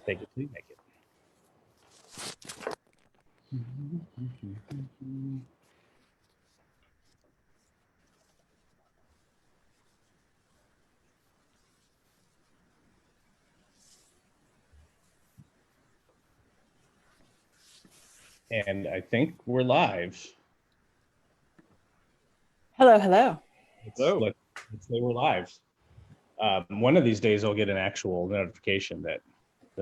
Take it till you make it. And I think we're live. Hello, hello. Let's say we're live. One of these days I'll get an actual notification that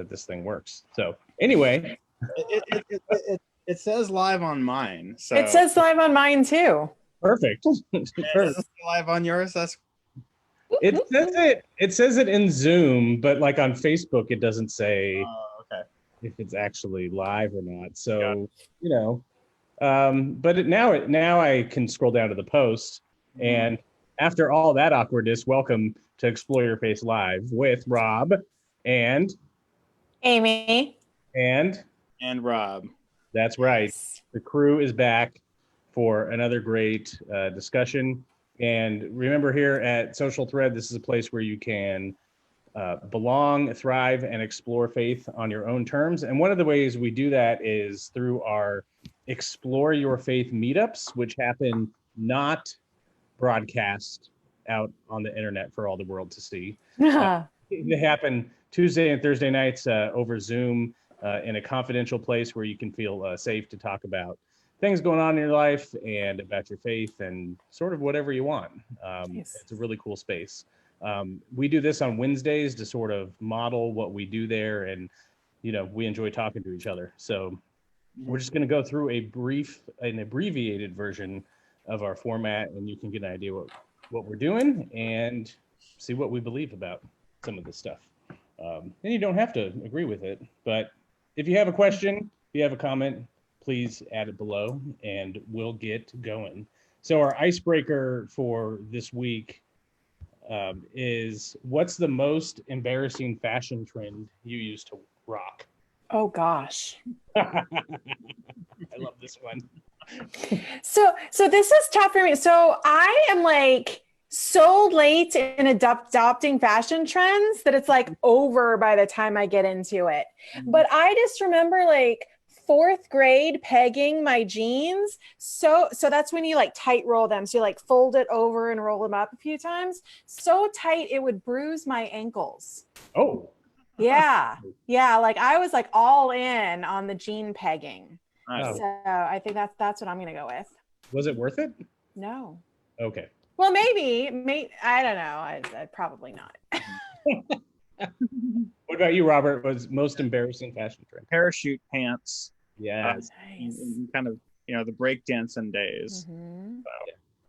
this thing works. So anyway, it says live on mine. So It says live on mine too. perfect. Is it live on yours? That's It says it in Zoom, but like on Facebook it doesn't say okay. if it's actually live or not. So Got but now I can scroll down to the post, and after all that awkwardness, welcome to Explore Your Face Live with Rob and Amy. and Rob. that's right. The crew is back for another great discussion. And remember, here at Social Thread, this is a place where you can belong, thrive, and explore faith on your own terms. And one of the ways we do that is through our Explore Your Faith meetups, which happen not broadcast out on the internet for all the world to see. They happen Tuesday and Thursday nights over Zoom in a confidential place where you can feel safe to talk about things going on in your life and about your faith and sort of whatever you want. Nice. It's a really cool space. We do this on Wednesdays to sort of model what we do there, and we enjoy talking to each other. So we're just going to go through an abbreviated version of our format, and you can get an idea what we're doing and see what we believe about some of this stuff. And you don't have to agree with it, but if you have a question, if you have a comment, please add it below and we'll get going. So our icebreaker for this week is, what's the most embarrassing fashion trend you used to rock? Oh gosh. I love this one. So this is tough for me. So I am like so late in adopting fashion trends that it's like over by the time I get into it. But I just remember like 4th grade pegging my jeans. So that's when you like tight roll them. So you like fold it over and roll them up a few times. So tight it would bruise my ankles. Oh. Yeah. Like I was like all in on the jean pegging. Oh. So I think that's what I'm gonna go with. Was it worth it? No. Okay. Well, maybe I don't know. I probably not. What about you, Robert? Was most embarrassing fashion trend? Parachute pants. Yes. Nice. In kind of the breakdancing days. Mm-hmm. So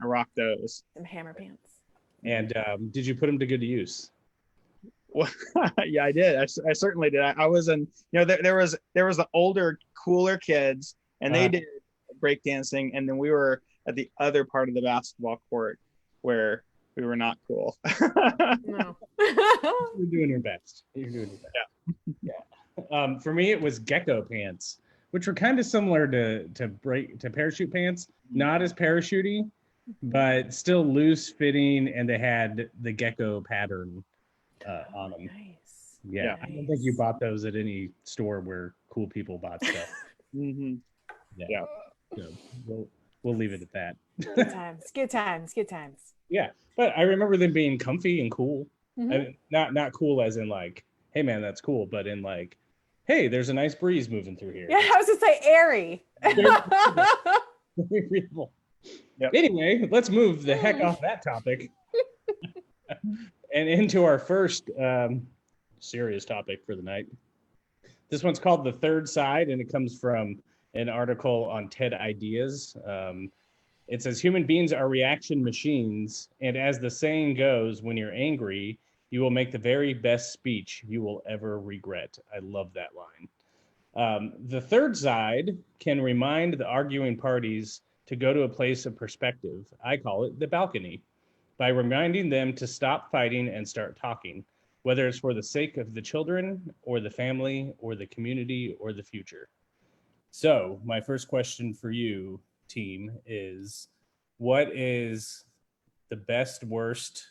I rock those. Some hammer pants. And did you put them to good use? Well, yeah, I did. I certainly did. I was in, there was the older, cooler kids, and they did breakdancing, and then we were at the other part of the basketball court where we were not cool. No. You're doing your best. Yeah. For me, it was gecko pants, which were kind of similar to parachute pants, not as parachutey, but still loose fitting, and they had the gecko pattern on them. Nice. Yeah, Nice. I don't think you bought those at any store where cool people bought stuff. Mm-hmm. Yeah. So we'll leave it at that. Good times. Yeah, but I remember them being comfy and cool. Mm-hmm. I mean, not cool as in like, hey man, that's cool, but in like, hey, there's a nice breeze moving through here. Yeah, I was gonna say airy. Very reasonable. Yep. Anyway, let's move the heck off that topic and into our first serious topic for the night. This one's called The Third Side, and it comes from an article on TED Ideas. It says, human beings are reaction machines, and as the saying goes, when you're angry, you will make the very best speech you will ever regret. I love that line. The third side can remind the arguing parties to go to a place of perspective. I call it the balcony, by reminding them to stop fighting and start talking, whether it's for the sake of the children or the family or the community or the future. So my first question for you, team, is what is the best, worst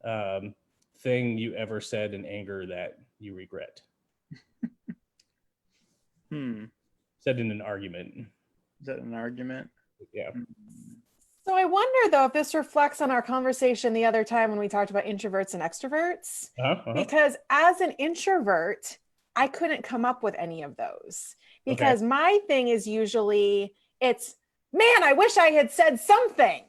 thing you ever said in anger that you regret? Said in an argument. Is that an argument? Yeah. So I wonder though if this reflects on our conversation the other time when we talked about introverts and extroverts, because as an introvert, I couldn't come up with any of those because my thing is usually it's, man, I wish I had said something.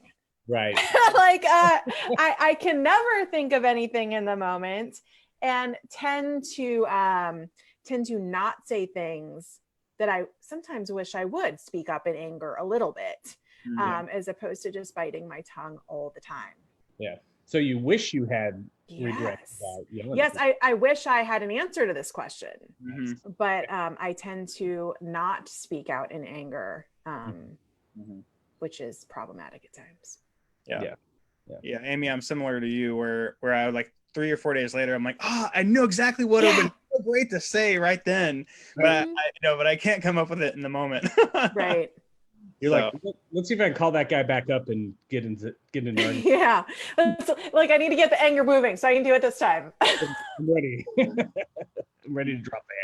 Right. Like I can never think of anything in the moment and tend to not say things that I sometimes wish I would speak up in anger a little bit. As opposed to just biting my tongue all the time. Yeah. So you wish you had regrets about Yes, I wish I had an answer to this question, but I tend to not speak out in anger, which is problematic at times. Yeah, Amy, I'm similar to you where I like 3 or 4 days later, I'm like, I know exactly what it would be so great to say right then, but but I can't come up with it in the moment. Right. You're like, let's see if I can call that guy back up and get into argument. Yeah. Like I need to get the anger moving so I can do it this time. I'm ready. I'm ready to drop the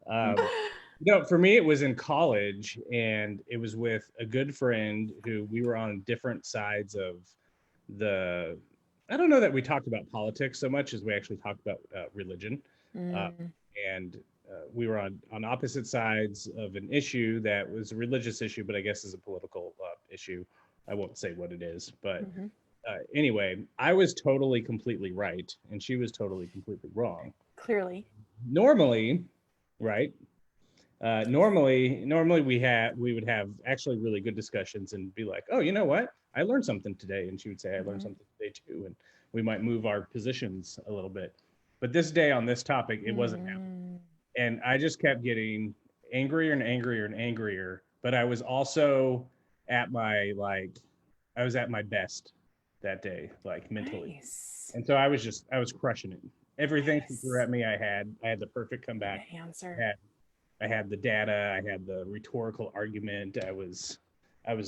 hammer. For me, it was in college and it was with a good friend who we were on different sides of I don't know that we talked about politics so much as we actually talked about religion. And we were on opposite sides of an issue that was a religious issue, but I guess is a political issue. I won't say what it is, but anyway, I was totally, completely right, and she was totally, completely wrong. Clearly. Normally, right? Normally we would have actually really good discussions and be like, oh, you know what? I learned something today, and she would say, I learned something today too, and we might move our positions a little bit. But this day on this topic, it wasn't happening. And I just kept getting angrier and angrier and angrier. But I was also at my best that day, like mentally. Nice. And so I was crushing it. Everything she threw at me, I had the perfect comeback. Answer. I had the data, I had the rhetorical argument. I was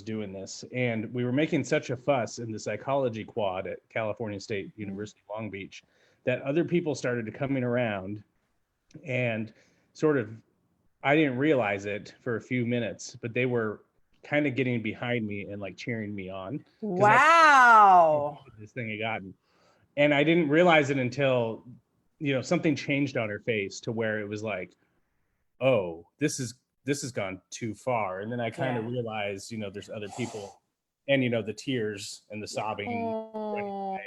doing this. And we were making such a fuss in the psychology quad at California State University, Long Beach, that other people started coming around and sort of, I didn't realize it for a few minutes, but they were kind of getting behind me and like cheering me on. Wow. This thing had gotten. And I didn't realize it until, something changed on her face to where it was like, oh, this has gone too far. And then I kind of realized, there's other people and, the tears and the sobbing.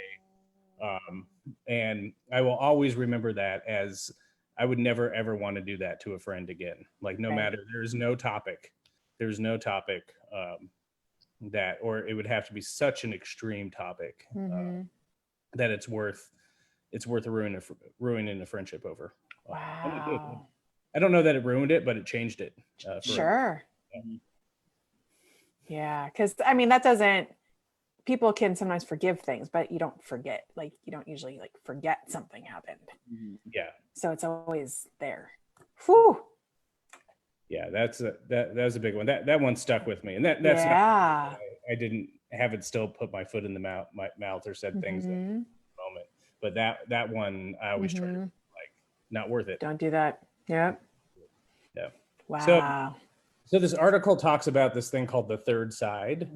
And I will always remember that as I would never, ever want to do that to a friend again. Like no matter, there's no topic that, or it would have to be such an extreme topic that it's worth ruining a friendship over. Wow. I don't know that it ruined it, but it changed it. Sure. Yeah. Because people can sometimes forgive things, but you don't forget. Like you don't usually like forget something happened. Yeah. So it's always there. Whew. Yeah, that was a big one. That one stuck with me, and that's not, I didn't have it still put my foot in the mouth or said things in the moment. But that one I always try to like not worth it. Don't do that. Yep. Yeah. Wow. So this article talks about this thing called the third side.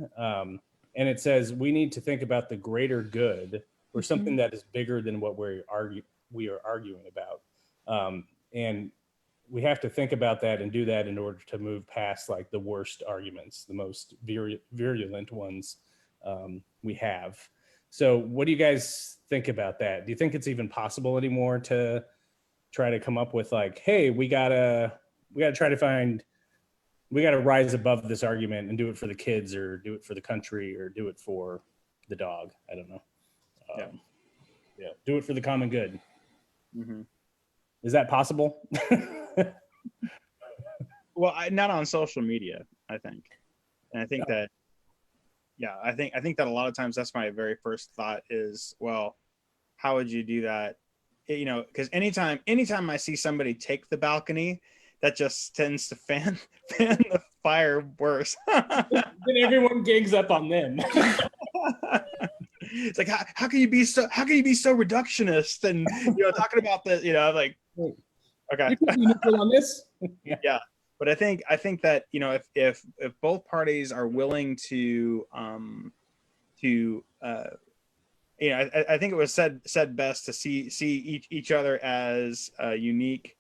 And it says we need to think about the greater good or something that is bigger than what we are arguing about. And we have to think about that and do that in order to move past like the worst arguments, the most virulent ones we have. So what do you guys think about that? Do you think it's even possible anymore to try to come up with like, hey, we gotta rise above this argument and do it for the kids or do it for the country or do it for the dog. I don't know. Do it for the common good. Is that possible? Well, not on social media, I think. And I think that, I think that a lot of times that's my very first thought is, well, how would you do that? Because anytime I see somebody take the balcony, that just tends to fan the fire worse. Then everyone gigs up on them. It's like how can you be so reductionist and talking about the like okay. You on this? Yeah. but I think that, you know, if both parties are willing to you know, I think it was said best to see each other as a unique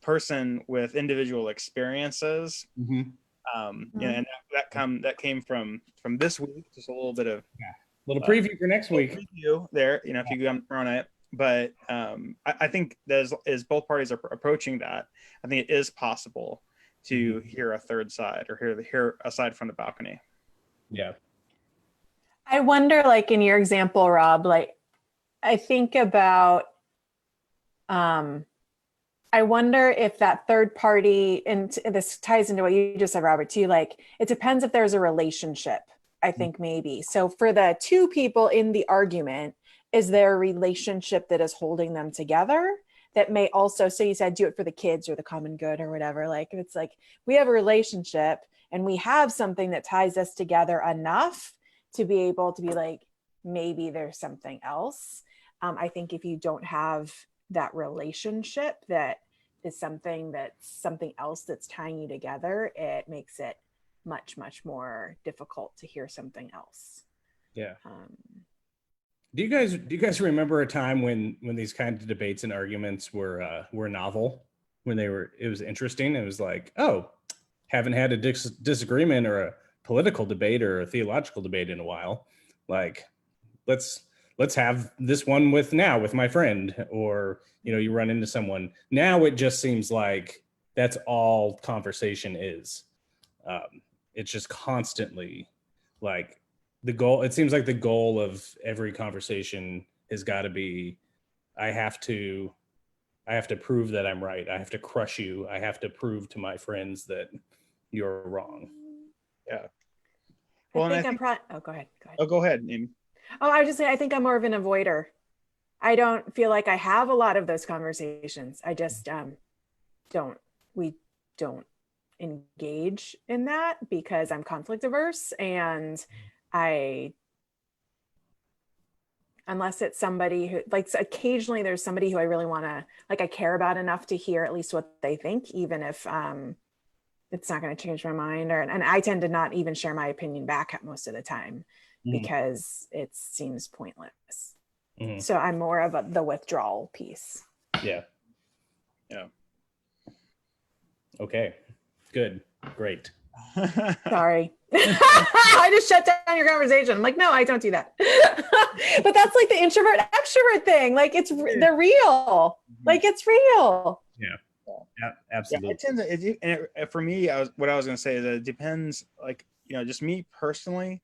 person with individual experiences. Yeah, and that came from this week. Just a little bit of Little preview for next week. preview there, you know, if you go on it. But I think as both parties are approaching that, I think it is possible to hear a third side or hear a side from the balcony. Yeah. I wonder, like in your example, Rob, like I think about, I wonder if that third party, and this ties into what you just said, Robert, too, like it depends if there's a relationship, I think maybe. So for the two people in the argument, is there a relationship that is holding them together that may also, so you said do it for the kids or the common good or whatever, like it's like we have a relationship and we have something that ties us together enough to be able to be like, maybe there's something else. I think if you don't have that relationship that is something else that's tying you together, it makes it much, much more difficult to hear something else. Yeah. Do you guys remember a time when these kinds of debates and arguments were novel, when it was interesting? It was like, oh, haven't had a disagreement or a political debate or a theological debate in a while. Like, let's have this one with my friend, or, you know, you run into someone. Now it just seems like that's all conversation is. It's just constantly like the goal. It seems like the goal of every conversation has got to be, I have to prove that I'm right. I have to crush you. I have to prove to my friends that you're wrong. Yeah. Well, I think oh, go ahead. Oh, go ahead, Amy. Oh, I was just saying, I think I'm more of an avoider. I don't feel like I have a lot of those conversations. I just we don't engage in that because I'm conflict averse, and unless it's somebody who, like, occasionally there's somebody who I really want to, like, I care about enough to hear at least what they think, even if it's not going to change my mind, and I tend to not even share my opinion back most of the time because it seems pointless. So I'm more of the withdrawal piece. Yeah. Okay, good, great. Sorry. I just shut down your conversation. I'm like, no, I don't do that. But that's like the introvert extrovert thing. Like they're real. Like it's real. Yeah, absolutely. For me, what I was going to say is that it depends, like, you know, just me personally,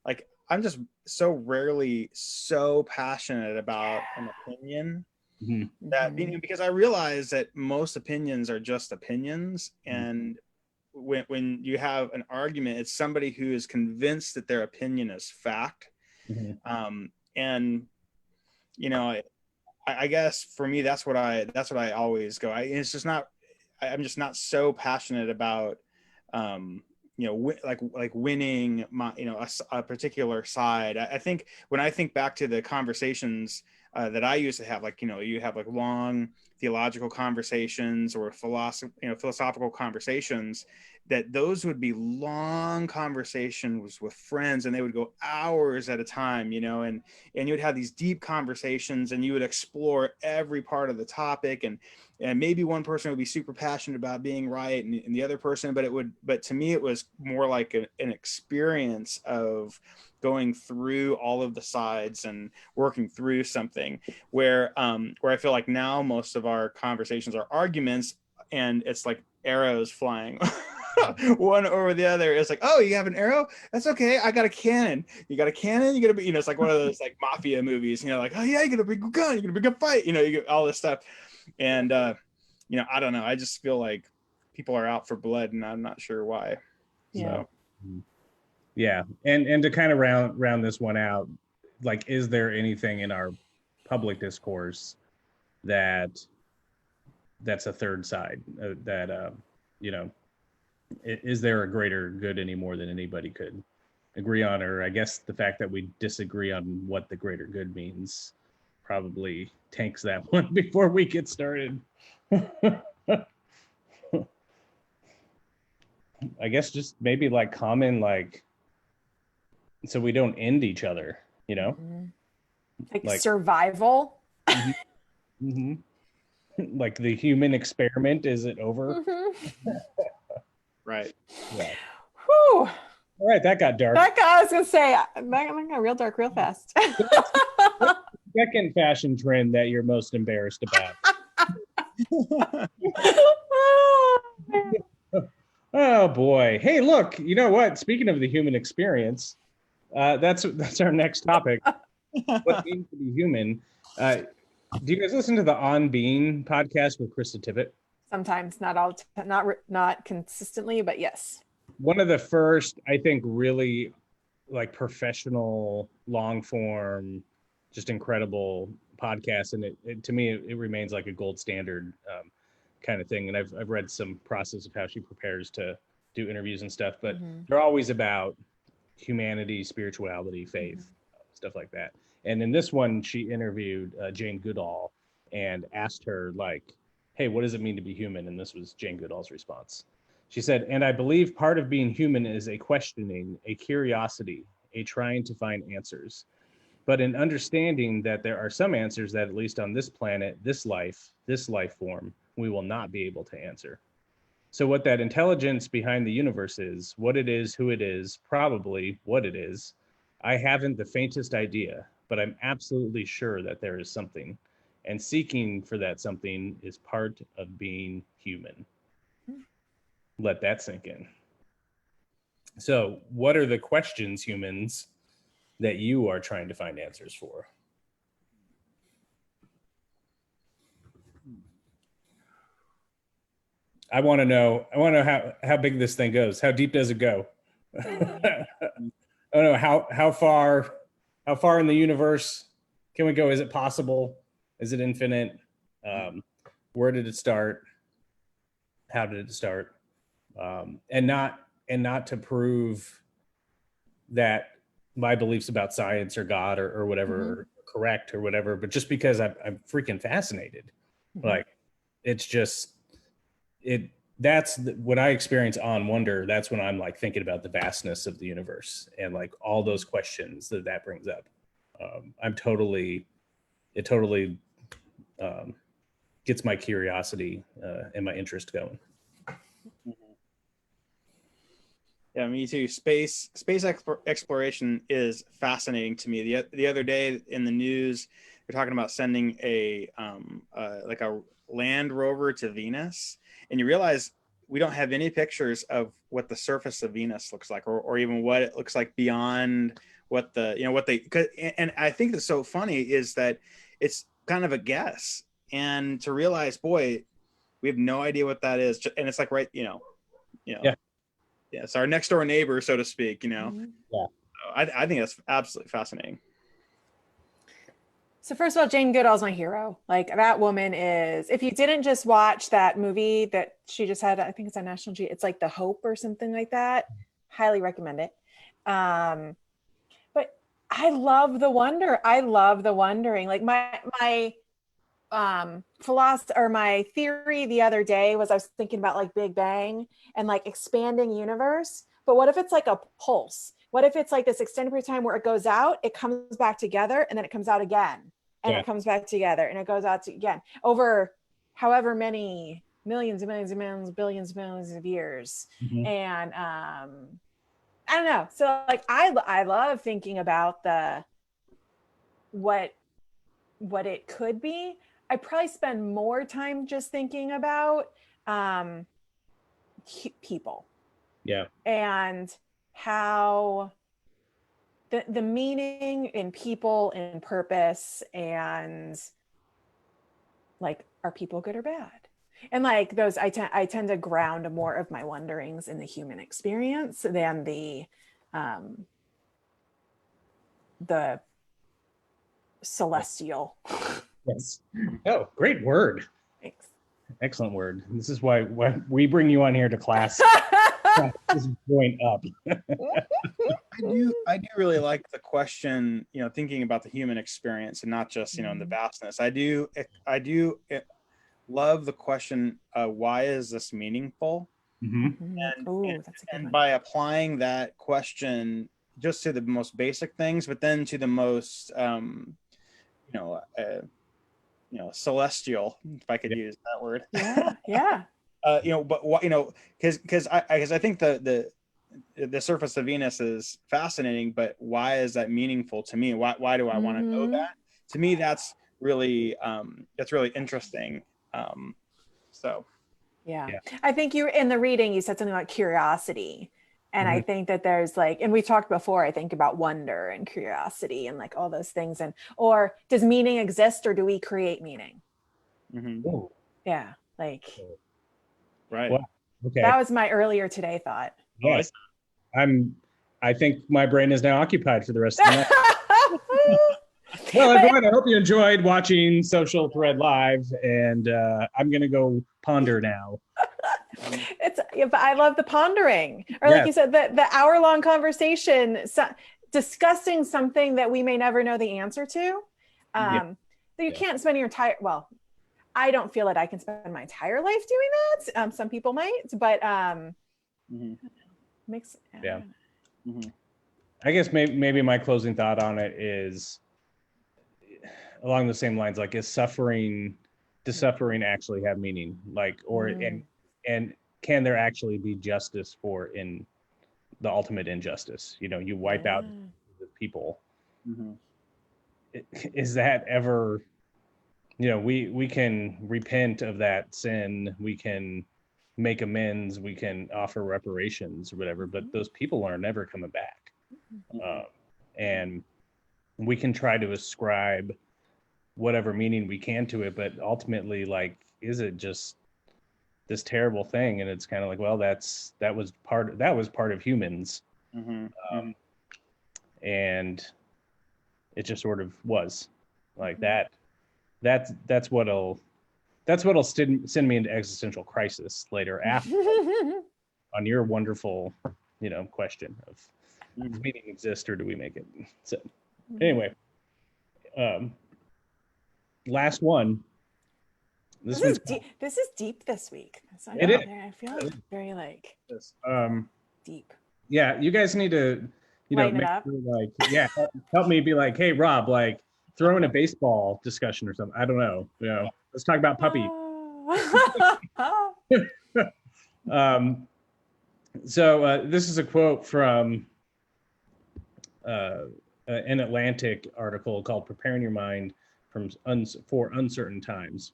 like I'm just so rarely so passionate about an opinion that, you know, because I realize that most opinions are just opinions. And when you have an argument, it's somebody who is convinced that their opinion is fact. And, you know, I guess for me, that's what I always go. I'm just not so passionate about, you know, like winning my, you know, a particular side. I think when I think back to the conversations that I used to have, like, you know, you have like long theological conversations or philosophical conversations, that those would be long conversations with friends, and they would go hours at a time, you know, and you would have these deep conversations, and you would explore every part of the topic, and maybe one person would be super passionate about being right, and the other person, but to me it was more like an experience of going through all of the sides and working through something, where I feel like now most of our conversations are arguments, and it's like arrows flying one over the other. It's like, oh, you have an arrow? That's okay. I got a cannon. You got a cannon? You gotta be, you know, it's like one of those like mafia movies, you know, like, oh yeah, you gotta bring a gun, you gotta bring a fight, you know, you get all this stuff. And you know, I don't know. I just feel like people are out for blood, and I'm not sure why. Yeah. So. Yeah. And to kind of round this one out, like, is there anything in our public discourse that's a third side that you know, is there a greater good any more than anybody could agree on? Or I guess the fact that we disagree on what the greater good means probably tanks that one before we get started. I guess just maybe like common, like, so we don't end each other, you know? Like, Like- survival. hmm Like the human experiment, is it over? Right. Yeah. Whew. All right, that got dark. I was gonna say that got real dark real fast. Second fashion trend that you're most embarrassed about. Oh boy. Hey, look, you know what? Speaking of the human experience, that's our next topic. What it means to be human. Do you guys listen to the On Being podcast with Krista Tippett? Sometimes, not all, not consistently, but yes. One of the first, I think, really like professional, long form, just incredible podcasts, and it to me it remains like a gold standard kind of thing. And I've read some process of how she prepares to do interviews and stuff, but they're always about humanity, spirituality, faith, stuff like that. And in this one, she interviewed Jane Goodall and asked her, like, hey, what does it mean to be human? And this was Jane Goodall's response. She said, and I believe part of being human is a questioning, a curiosity, a trying to find answers. But in understanding that there are some answers that, at least on this planet, this life form, we will not be able to answer. So what that intelligence behind the universe is, what it is, who it is, probably what it is, I haven't the faintest idea, but I'm absolutely sure that there is something. And seeking for that something is part of being human. Let that sink in. So what are the questions, humans, that you are trying to find answers for? I want to know how big this thing goes. How deep does it go? I don't know how far in the universe can we go? Is it possible? Is it infinite? Where did it start? How did it start? And not to prove that my beliefs about science or God or whatever are correct or whatever, but just because I'm freaking fascinated. Like, it's just that's when I experience On Wonder. That's when I'm like thinking about the vastness of the universe and like all those questions that brings up. It totally gets my curiosity and my interest going. Yeah, me too. Space exploration is fascinating to me. The other day in the news, they're talking about sending a land rover to Venus, and you realize we don't have any pictures of what the surface of Venus looks like, or even what it looks like beyond what and I think that's so funny is that it's kind of a guess, and to realize, boy, we have no idea what that is, and it's like yeah, it's our next door neighbor, so to speak, Yeah. So I think that's absolutely fascinating. So first of all, Jane Goodall's my hero. Like, that woman is, if you didn't just watch that movie that she just had, I think it's on National Geographic, it's like The Hope or something like that. Highly recommend it. But I love the wonder. I love the wondering. Like my philosophy or my theory the other day was I was thinking about like Big Bang and like expanding universe. But what if it's like a pulse? What if it's like this extended period of time where it goes out, it comes back together, and then it comes out again, and it comes back together, and it goes out again over however many millions and millions and millions, billions and millions of years. And I don't know. So like I love thinking about what it could be. I probably spend more time just thinking about people. Yeah. And how the meaning in people and purpose, and like, are people good or bad? And like those, I tend to ground more of my wonderings in the human experience than the celestial. Yes. Oh, great word. Thanks. Excellent word. This is why we bring you on here to class. This point up. I do really like the question, thinking about the human experience and not just, in the vastness. I do love the question, why is this meaningful? Mhm. And, Oh, and that's a good and one. by applying that question just to the most basic things, but then to the most you know uh, celestial, if I could Yeah. use that word. Yeah, yeah. But what because I think the surface of Venus is fascinating, but why is that meaningful to me? Why do I want to know Mhm. that? To me, that's really interesting. Um, so Yeah. Yeah. I think you in the reading you said something about curiosity. And I Mhm. think that there's like, and we talked before, I think about wonder and curiosity and like all those things. And or does meaning exist or do we create meaning? mhm, Ooh, Yeah. Like right. well, okay. that was my earlier today thought. Oh, Yes. I think my brain is now occupied for the rest of the night. Well, But everyone, I hope you enjoyed watching Social Thread Live, and I'm going to go ponder now. it's yeah, but I love the pondering, or like Yes. you said, the hour-long conversation, discussing something that we may never know the answer to. Yeah. That you Yeah. can't spend your entire I don't feel that I can spend my entire life doing that. Some people might, but mhm, makes Yeah. mhm, I guess maybe my closing thought on it is along the same lines, like, does suffering actually have meaning? Like, or, and can there actually be justice for in the ultimate injustice? You wipe out the people. mhm, Is that ever, we can repent of that sin, we can make amends, we can offer reparations or whatever, but those people are never coming back. mhm, uh, and we can try to ascribe whatever meaning we can to it, but ultimately, like, is it just this terrible thing? And it's kind of like, well, that was part of humans. mhm, um, and it just sort of was like that. That's what'll send me into existential crisis later after, on your wonderful question of, does mhm. meaning exist or do we make it? So anyway, um last one. This This is one's deep. This is deep this week. So it is. I feel it's very like Yes. deep. Yeah, you guys need to Lighten it make up. sure, like, yeah, help me be like, hey Rob, like, throw in a baseball discussion or something. I don't know, let's talk about puppy. um so this is a quote from an Atlantic article called "Preparing Your Mind for Uncertain Times."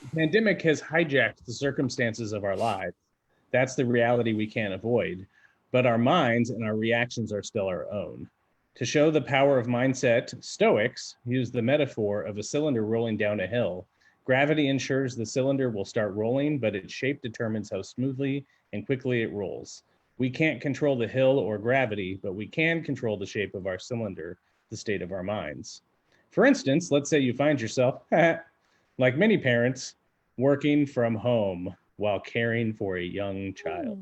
The pandemic has hijacked the circumstances of our lives. That's the reality we can't avoid. But our minds and our reactions are still our own. To show the power of mindset, Stoics use the metaphor of a cylinder rolling down a hill. Gravity ensures the cylinder will start rolling, but its shape determines how smoothly and quickly it rolls. We can't control the hill or gravity, but we can control the shape of our cylinder, the state of our minds. For instance, let's say you find yourself, like many parents, working from home while caring for a young child.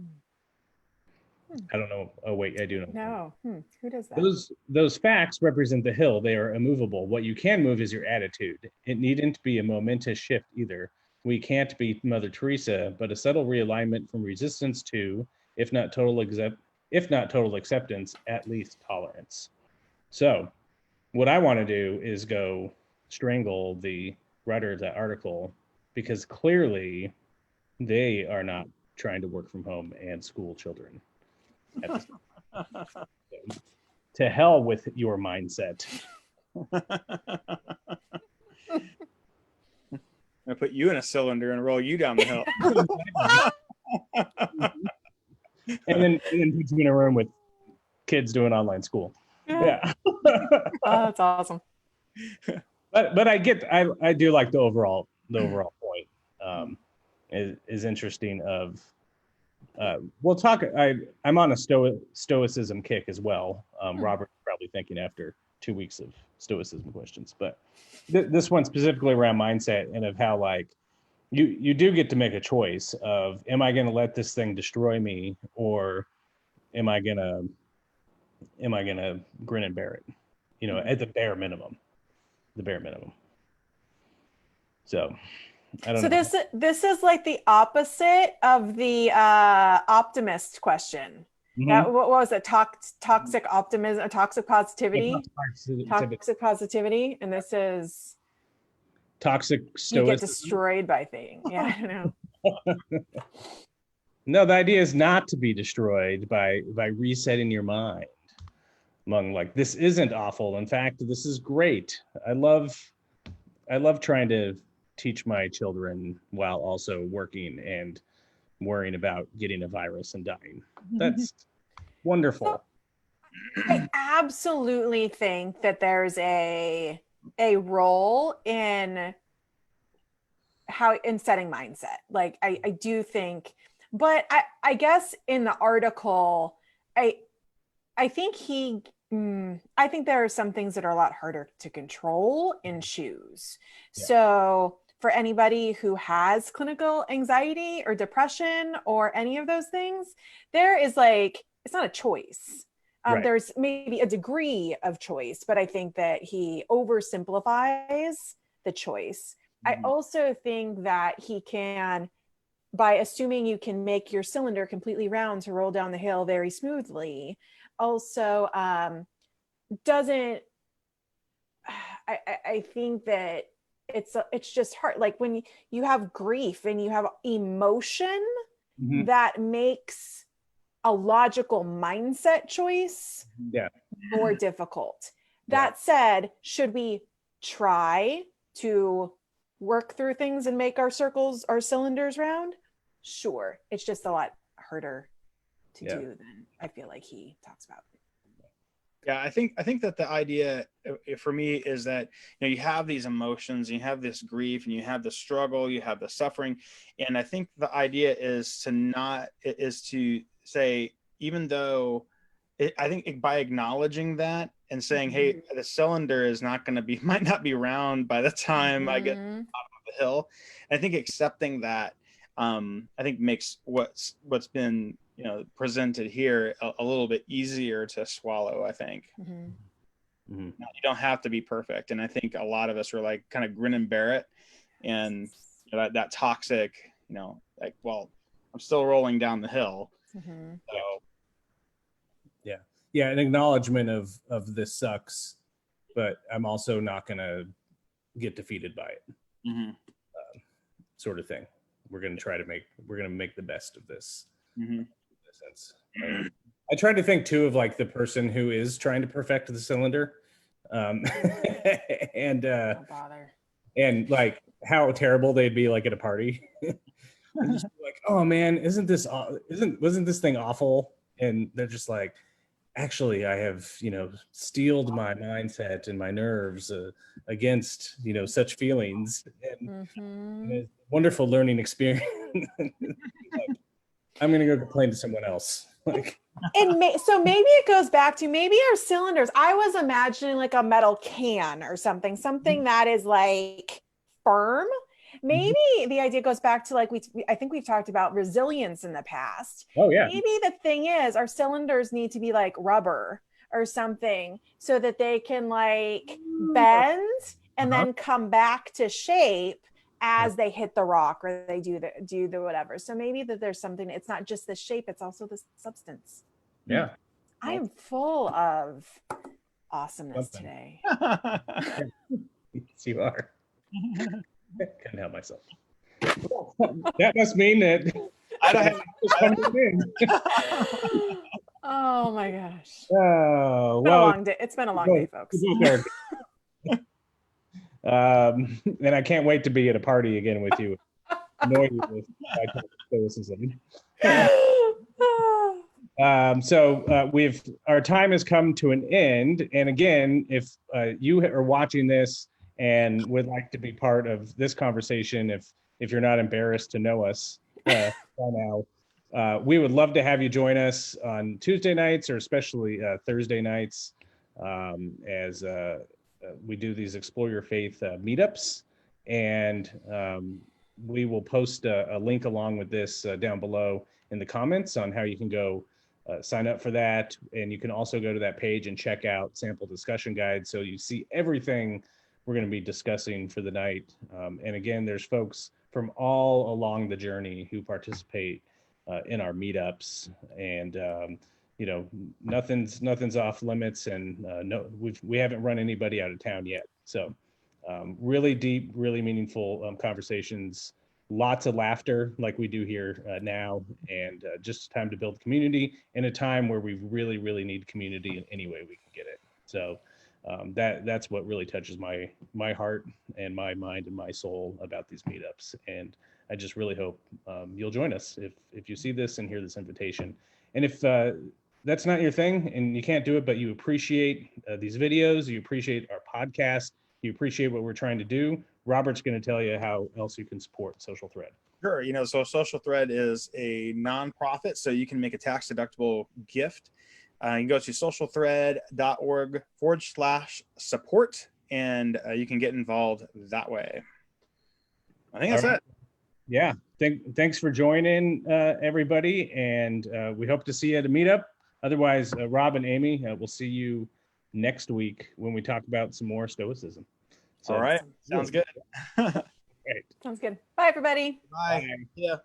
I don't know. Oh, wait, I do know. No. Who does that? Those facts represent the hill. They are immovable. What you can move is your attitude. It needn't be a momentous shift either. We can't be Mother Teresa, but a subtle realignment from resistance to, if not total acceptance, at least tolerance. So, what I want to do is go strangle the writer of that article, because clearly they are not trying to work from home and school children at this time. To hell with your mindset. I put you in a cylinder and roll you down the hill. and then put you in a room with kids doing online school. Yeah. Oh, that's awesome. but I do like the overall point. Is interesting of we'll talk. I'm on a stoicism kick as well. Robert's probably thinking after 2 weeks of stoicism questions, but this one specifically around mindset and of how, like, you do get to make a choice of, am I going to let this thing destroy me, or am I gonna grin and bear it? At the bare minimum. So I don't So know. this is like the opposite of the optimist question. Mhm. That what was it? Toxic optimism, toxic positivity, Toxic toxic positivity, and this is you get stoicism. destroyed by things. Yeah, I don't know. No, the idea is not to be destroyed by resetting your mind among like this isn't awful. In fact, this is great. I love trying to teach my children while also working and worrying about getting a virus and dying. That's So wonderful. I absolutely think that there's a role in how in setting mindset. Like I do think, but I guess in the article, I I think I think there are some things that are a lot harder to control and choose. Yeah. So for anybody who has clinical anxiety or depression or any of those things, there is like, it's not a choice. Right. There's maybe a degree of choice, but I think that he oversimplifies the choice. I also think that he can, by assuming you can make your cylinder completely round to roll down the hill very smoothly, also doesn't I think that it's just hard, like when you have grief and you have emotion Mhm. that makes a logical mindset choice Yeah. more difficult. Yeah. That said, should we try to work through things and make our cylinders round? Sure. It's just a lot harder to Yeah. do than I feel like he talks about. Yeah, I think that the idea for me is that you have these emotions, you have this grief, and you have the struggle, you have the suffering, and I think the idea is to say, even though I think by acknowledging that and saying, hey, the cylinder is not going to be might not be round by the time I get to the top of the hill. And I think accepting that, I think makes what's been presented here a little bit easier to swallow. I think you don't have to be perfect, and I think a lot of us are like kind of grin and bear it, and that toxic, like, well, I'm still rolling down the hill. So Yeah, an acknowledgement of this sucks, but I'm also not gonna get defeated by it. Sort of thing. We're gonna make the best of this. In a sense. I tried to think too of like the person who is trying to perfect the cylinder, and Don't bother. and like how terrible they'd be like at a party. And just be like, oh man, wasn't this thing awful? And they're just like, actually, I have steeled my mindset and my nerves against such feelings, and a wonderful learning experience. Like, I'm gonna go complain to someone else. Like, So maybe it goes back to maybe our cylinders. I was imagining like a metal can or something that is like firm. Maybe the idea goes back to like I think we've talked about resilience in the past. oh yeah, Maybe the thing is our cylinders need to be like rubber or something so that they can like bend and then come back to shape as they hit the rock or they do the whatever. So maybe that there's something, it's not just the shape, it's also the substance. yeah. I am full of awesomeness Something. today. Yes, you are. Couldn't help myself. That must mean that I don't have. it's coming in. Oh my gosh. Oh It's been a well, long day. It's been a long day, folks. And I can't wait to be at a party again with you. Annoy you with my stoicism. So our time has come to an end. And again, if you are watching this and would like to be part of this conversation, if you're not embarrassed to know us by now, we would love to have you join us on Tuesday nights or especially Thursday nights as we do these Explore Your Faith meetups. And we will post a link along with this down below in the comments on how you can go sign up for that. And you can also go to that page and check out sample discussion guides so you see everything we're going to be discussing for the night. And again, there's folks from all along the journey who participate in our meetups, and you know, nothing's off limits, and no, we haven't run anybody out of town yet. So really deep, really meaningful conversations, lots of laughter like we do here now, and just time to build community in a time where we really, really need community in any way we can get it. So that's what really touches my heart and my mind and my soul about these meetups. And I just really hope you'll join us if you see this and hear this invitation. And if that's not your thing and you can't do it, but you appreciate these videos, you appreciate our podcast, you appreciate what we're trying to do, Robert's going to tell you how else you can support Social Thread. Sure. You know, so Social Thread is a nonprofit, so you can make a tax-deductible gift. You can go to socialthread.org/support, and you can get involved that way. I think that's it. Yeah. Thanks for joining, everybody. And we hope to see you at a meetup. Otherwise, Rob and Amy, we'll see you next week when we talk about some more Stoicism. So, all right. Sounds good. Great. Sounds good. Bye, everybody. Bye. Bye. Yeah.